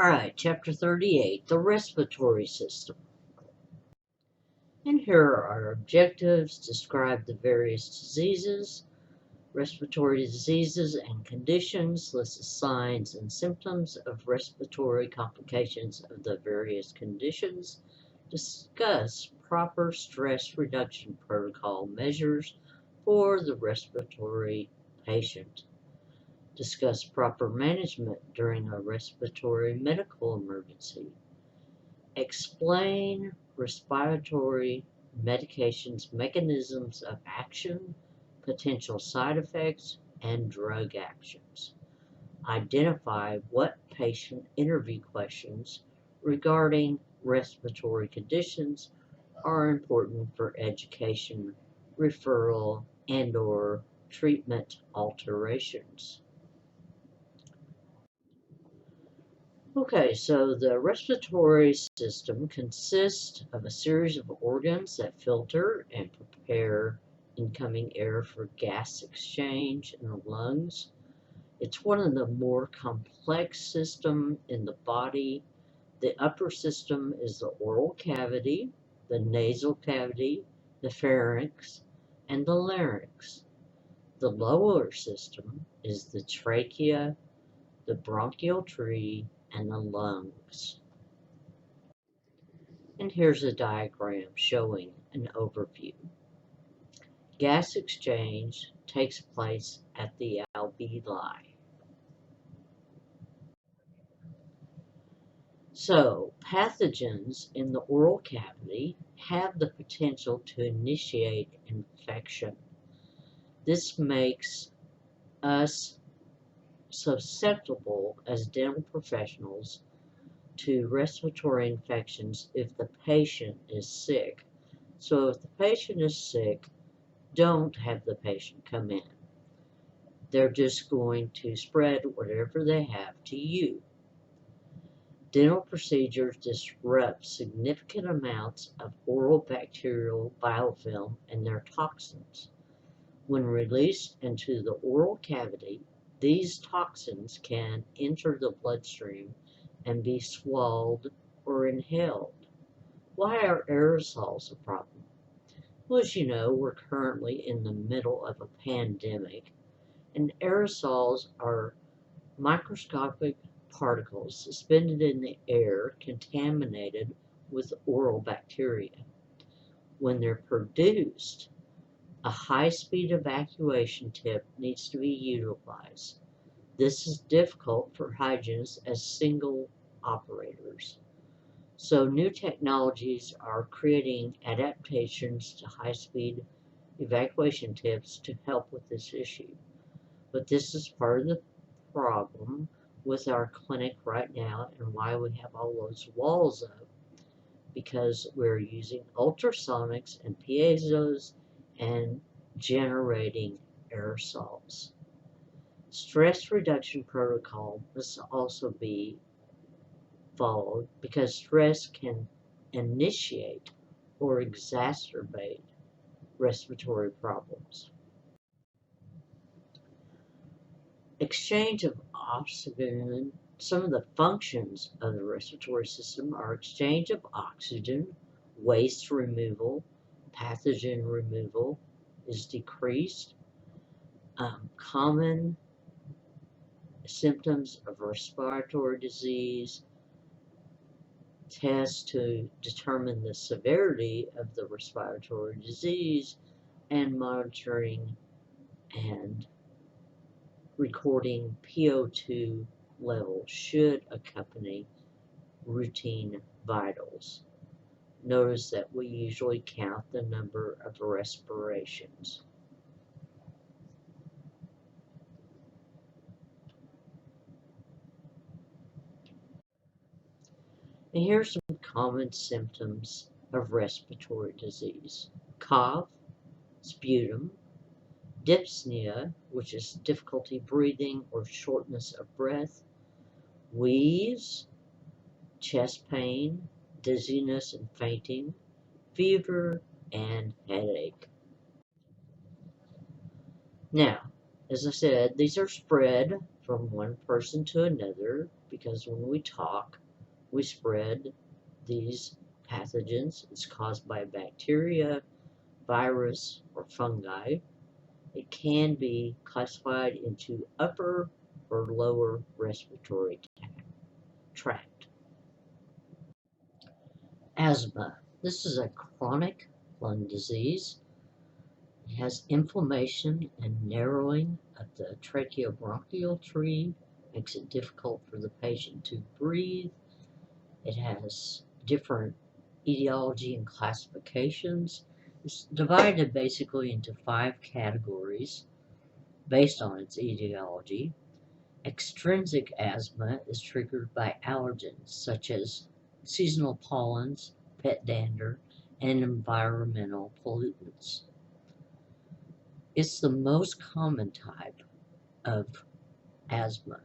Alright, Chapter 38, the Respiratory System. And here are our objectives. Describe the various diseases, respiratory diseases and conditions, list the signs and symptoms of respiratory complications of the various conditions, discuss proper stress reduction protocol measures for the respiratory patient. Discuss proper management during a respiratory medical emergency. Explain respiratory medications, mechanisms of action, potential side effects, and drug actions. Identify what patient interview questions regarding respiratory conditions are important for education, referral, and/or treatment alterations. Okay, so the respiratory system consists of a series of organs that filter and prepare incoming air for gas exchange in the lungs. It's one of the more complex systems in the body. The upper system is the oral cavity, the nasal cavity, the pharynx, and the larynx. The lower system is the trachea, the bronchial tree, and the lungs. And here's a diagram showing an overview. Gas exchange takes place at the alveoli. So, pathogens in the oral cavity have the potential to initiate infection. This makes us susceptible as dental professionals to respiratory infections if the patient is sick. So if the patient is sick, don't have the patient come in. They're just going to spread whatever they have to you. Dental procedures disrupt significant amounts of oral bacterial biofilm and their toxins. When released into the oral cavity, these toxins can enter the bloodstream and be swallowed or inhaled. Why are aerosols a problem? Well, as you know, we're currently in the middle of a pandemic, and aerosols are microscopic particles suspended in the air contaminated with oral bacteria. When they're produced, a high-speed evacuation tip needs to be utilized. This is difficult for hygienists as single operators. So new technologies are creating adaptations to high-speed evacuation tips to help with this issue. But this is part of the problem with our clinic right now and why we have all those walls up, because we're using ultrasonics and piezos and generating aerosols. Stress reduction protocol must also be followed because stress can initiate or exacerbate respiratory problems. Exchange of oxygen. Some of the functions of the respiratory system are exchange of oxygen, waste removal, pathogen removal is decreased. Common symptoms of respiratory disease, tests to determine the severity of the respiratory disease, and monitoring and recording PO2 levels should accompany routine vitals. Notice that we usually count the number of respirations. And here's some common symptoms of respiratory disease: cough, sputum, dyspnea, which is difficulty breathing or shortness of breath, wheeze, chest pain, dizziness and fainting, fever, and headache. Now, as I said, these are spread from one person to another. because when we talk, we spread these pathogens. It's caused by bacteria, virus, or fungi. It can be classified into upper or lower respiratory tract. Asthma. This is a chronic lung disease. It has inflammation and narrowing of the tracheobronchial tree, makes it difficult for the patient to breathe. It has different etiology and classifications. It's divided basically into 5 categories based on its etiology. Extrinsic asthma is triggered by allergens such as seasonal pollens, pet dander, and environmental pollutants. It's the most common type of asthma,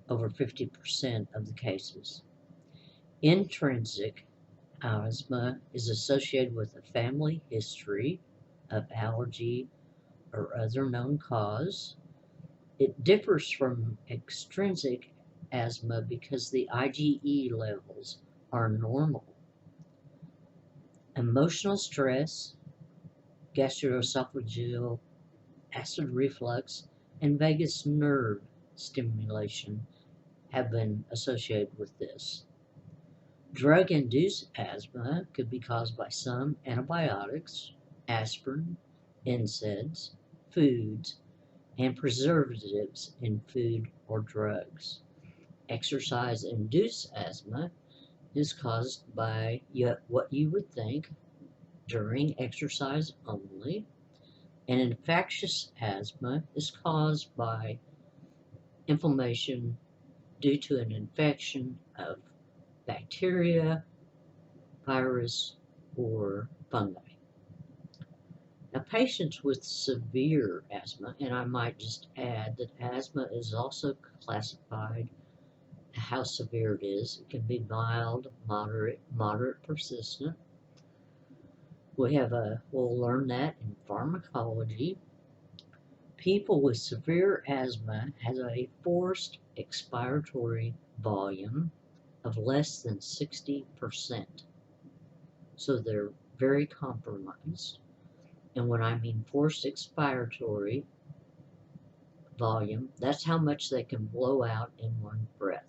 over 50% of the cases. Intrinsic asthma is associated with a family history of allergy or other known cause. It differs from extrinsic asthma because the IgE levels are normal. Emotional stress, gastroesophageal acid reflux, and vagus nerve stimulation have been associated with this. Drug-induced asthma could be caused by some antibiotics, aspirin, NSAIDs, foods, and preservatives in food or drugs. Exercise-induced asthma is caused by what you would think during exercise only. And infectious asthma is caused by inflammation due to an infection of bacteria, virus, or fungi. Now, patients with severe asthma, and I might just add that asthma is also classified how severe it is. It can be mild, moderate, persistent. We'll learn that in pharmacology. People with severe asthma have a forced expiratory volume of less than 60%. So they're very compromised. And when I mean forced expiratory volume, that's how much they can blow out in one breath.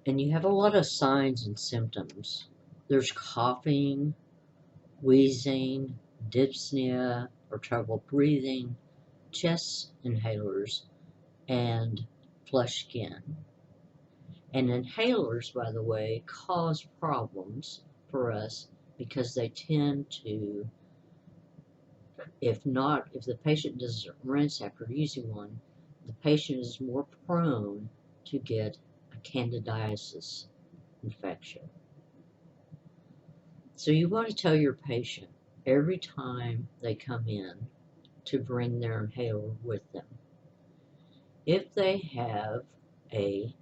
And you have a lot of signs and symptoms. There's coughing, wheezing, dyspnea or trouble breathing, chest inhalers, and flushed skin. And inhalers, by the way, cause problems for us because they tend to, if the patient doesn't rinse after using one, the patient is more prone to get a candidiasis infection. So you want to tell your patient every time they come in to bring their inhaler with them. If they have a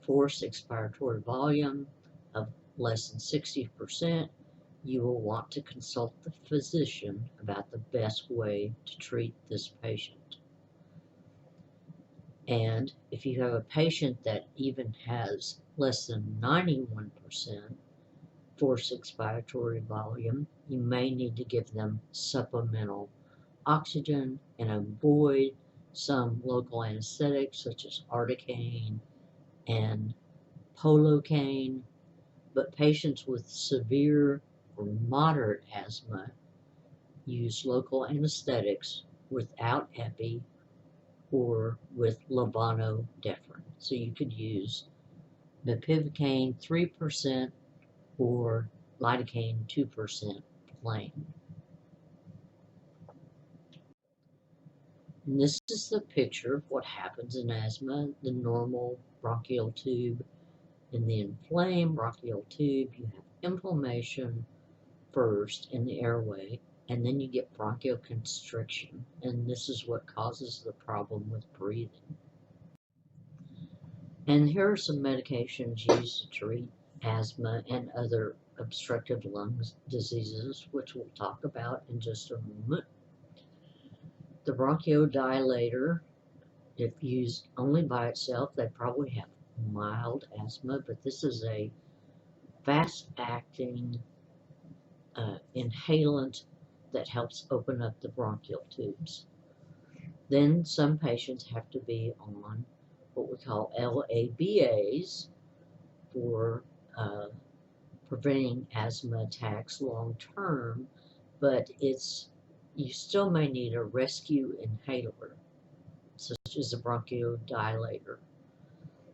forced expiratory volume of less than 60%, you will want to consult the physician about the best way to treat this patient. And if you have a patient that even has less than 91% forced expiratory volume, you may need to give them supplemental oxygen and avoid some local anesthetics such as articaine and polocaine. But patients with severe or moderate asthma use local anesthetics without epi or with levodopa. So you could use bupivacaine 3% or lidocaine 2% plain. And this is the picture of what happens in asthma, the normal bronchial tube. In the inflamed bronchial tube, you have inflammation first in the airway, and then you get bronchial constriction, and this is what causes the problem with breathing. And here are some medications used to treat asthma and other obstructive lung diseases, which we'll talk about in just a moment. The bronchodilator If used only by itself, they probably have mild asthma, but this is a fast-acting inhalant that helps open up the bronchial tubes. Then some patients have to be on what we call LABAs for preventing asthma attacks long term, but you still may need a rescue inhaler, such as a bronchodilator.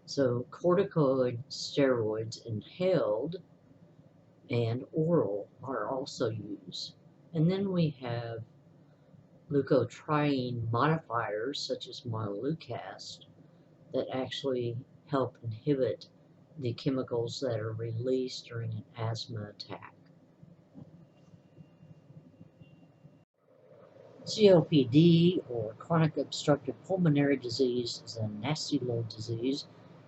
So corticosteroids inhaled and oral are also used. And then we have leukotriene modifiers such as montelukast that actually help inhibit the chemicals that are released during an asthma attack. COPD, or chronic obstructive pulmonary disease, is a nasty little disease.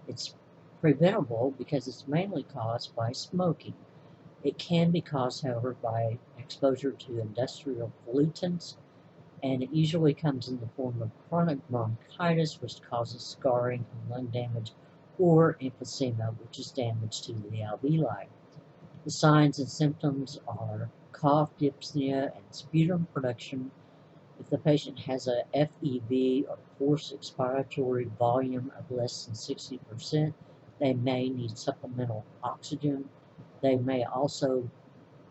It's preventable because it's mainly caused by smoking. It can be caused, however, by exposure to industrial pollutants, and it usually comes in the form of chronic bronchitis, which causes scarring and lung damage, or emphysema, which is damage to the alveoli. The signs and symptoms are cough, dyspnea, and sputum production. If the patient has a FEV, or forced expiratory volume, of less than 60%, they may need supplemental oxygen. They may also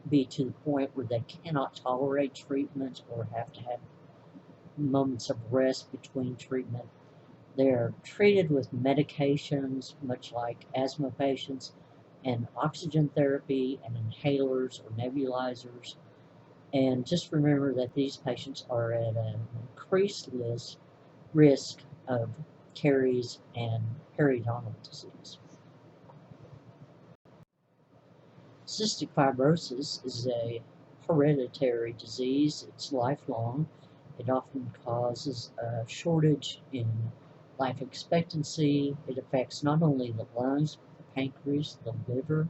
be to the point where they cannot tolerate treatment or have to have moments of rest between treatment. They're treated with medications, much like asthma patients, and oxygen therapy and inhalers or nebulizers. And just remember that these patients are at an increased risk of caries and periodontal disease. Cystic fibrosis is a hereditary disease. It's lifelong. It often causes a shortage in life expectancy. It affects not only the lungs, but the pancreas, the liver.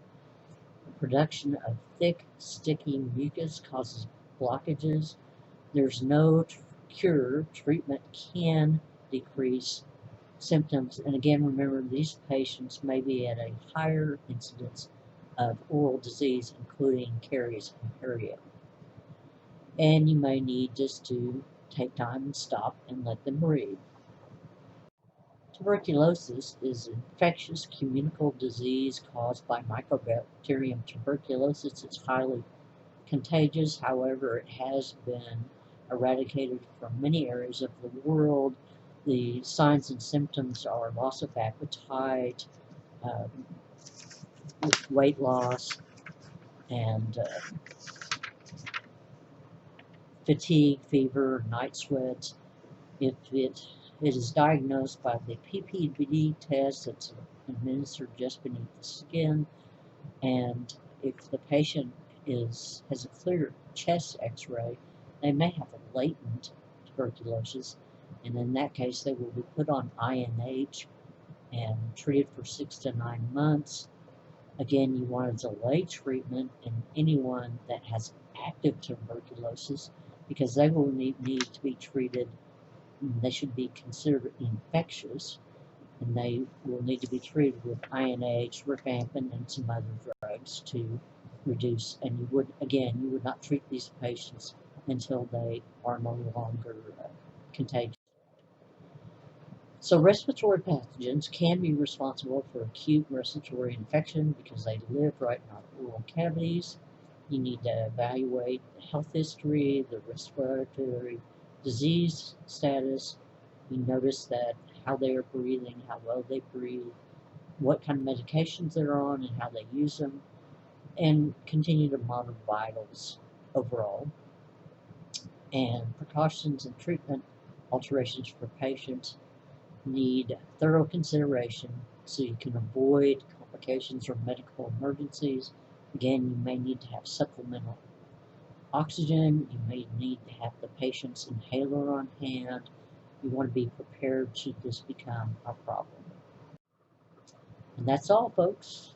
The production of thick, sticky mucus causes blockages. There's no cure. Treatment can decrease symptoms. And again, remember, these patients may be at a higher incidence of oral disease, including caries and perio. And you may need just to take time and stop and let them breathe. Tuberculosis is an infectious communicable disease caused by Mycobacterium tuberculosis. It's highly contagious. However, it has been eradicated from many areas of the world. The signs and symptoms are loss of appetite, weight loss, and fatigue, fever, night sweats. If it is diagnosed by the pptx test that's administered just beneath the skin, and if the patient has a clear chest x-ray, they may have a latent tuberculosis, and in that case they will be put on INH and treated for 6 to 9 months. Again, you want to delay treatment in anyone that has active tuberculosis because they will need to be treated. They should be considered infectious, and they will need to be treated with INH, rifampin, and some other drugs to reduce. And you would not treat these patients until they are no longer contagious. So respiratory pathogens can be responsible for acute respiratory infection because they live right in our oral cavities. You need to evaluate the health history, the respiratory disease status. You notice that how they are breathing, how well they breathe, what kind of medications they're on and how they use them, and continue to monitor vitals overall. And precautions and treatment alterations for patients need thorough consideration so you can avoid complications or medical emergencies. Again, you may need to have supplemental oxygen. You may need to have the patient's inhaler on hand. You want to be prepared should this become a problem. And that's all, folks.